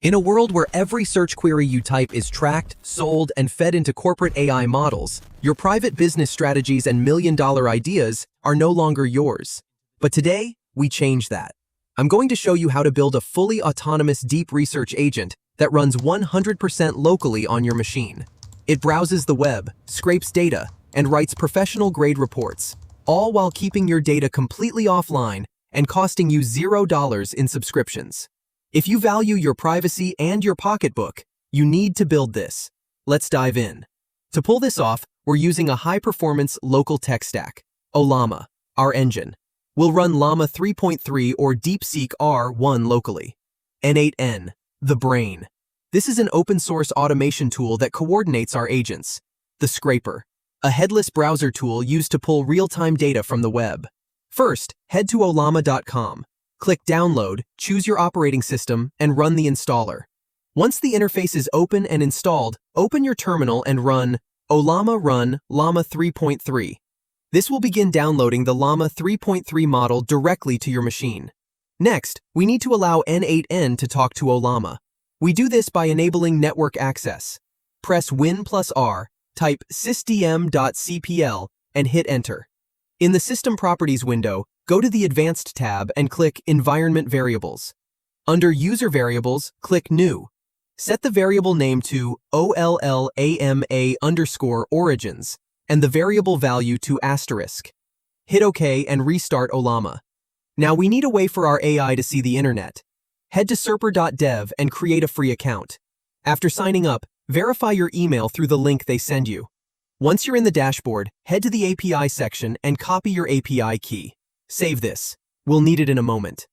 In a world where every search query you type is tracked, sold, and fed into corporate AI models, your private business strategies and million-dollar ideas are no longer yours. But today, we change that. I'm going to show you how to build a fully autonomous deep research agent that runs 100% locally on your machine. It browses the web, scrapes data, and writes professional-grade reports, all while keeping your data completely offline and costing you $0 in subscriptions. If you value your privacy and your pocketbook, you need to build this. Let's dive in. To pull this off, we're using a high-performance local tech stack, Ollama, our engine. We'll run Llama 3.3 or DeepSeek R1 locally. n8n, the brain. This is an open-source automation tool that coordinates our agents. The Scraper, a headless browser tool used to pull real-time data from the web. First, head to ollama.com. Click Download, choose your operating system, and run the installer. Once the interface is open and installed, open your terminal and run Ollama run Llama 3.3. This will begin downloading the Llama 3.3 model directly to your machine. Next, we need to allow n8n to talk to Ollama. We do this by enabling network access. Press Win+R, type sysdm.cpl, and hit Enter. In the System Properties window, go to the Advanced tab and click Environment Variables. Under User Variables, click New. Set the variable name to OLLAMA_origins and the variable value to *. Hit OK and restart Ollama. Now we need a way for our AI to see the internet. Head to serper.dev and create a free account. After signing up, verify your email through the link they send you. Once you're in the dashboard, head to the API section and copy your API key. Save this. We'll need it in a moment.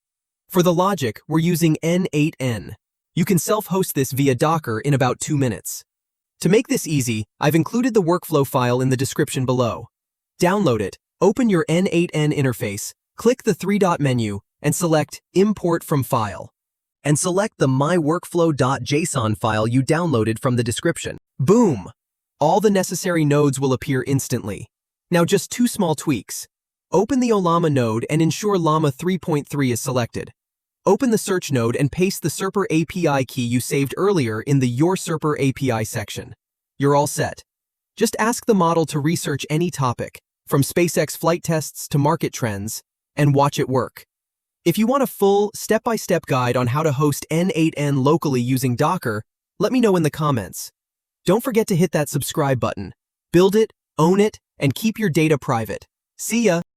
For the logic, we're using n8n. You can self-host this via Docker in about 2 minutes. To make this easy, I've included the workflow file in the description below. Download it, open your n8n interface, click the three-dot menu, and select Import from File. And select the myworkflow.json file you downloaded from the description. Boom! All the necessary nodes will appear instantly. Now just 2 small tweaks. Open the Ollama node and ensure Llama 3.3 is selected. Open the search node and paste the Serper API key you saved earlier in the Your Serper API section. You're all set. Just ask the model to research any topic, from SpaceX flight tests to market trends, and watch it work. If you want a full, step-by-step guide on how to host n8n locally using Docker, let me know in the comments. Don't forget to hit that subscribe button. Build it, own it, and keep your data private. See ya!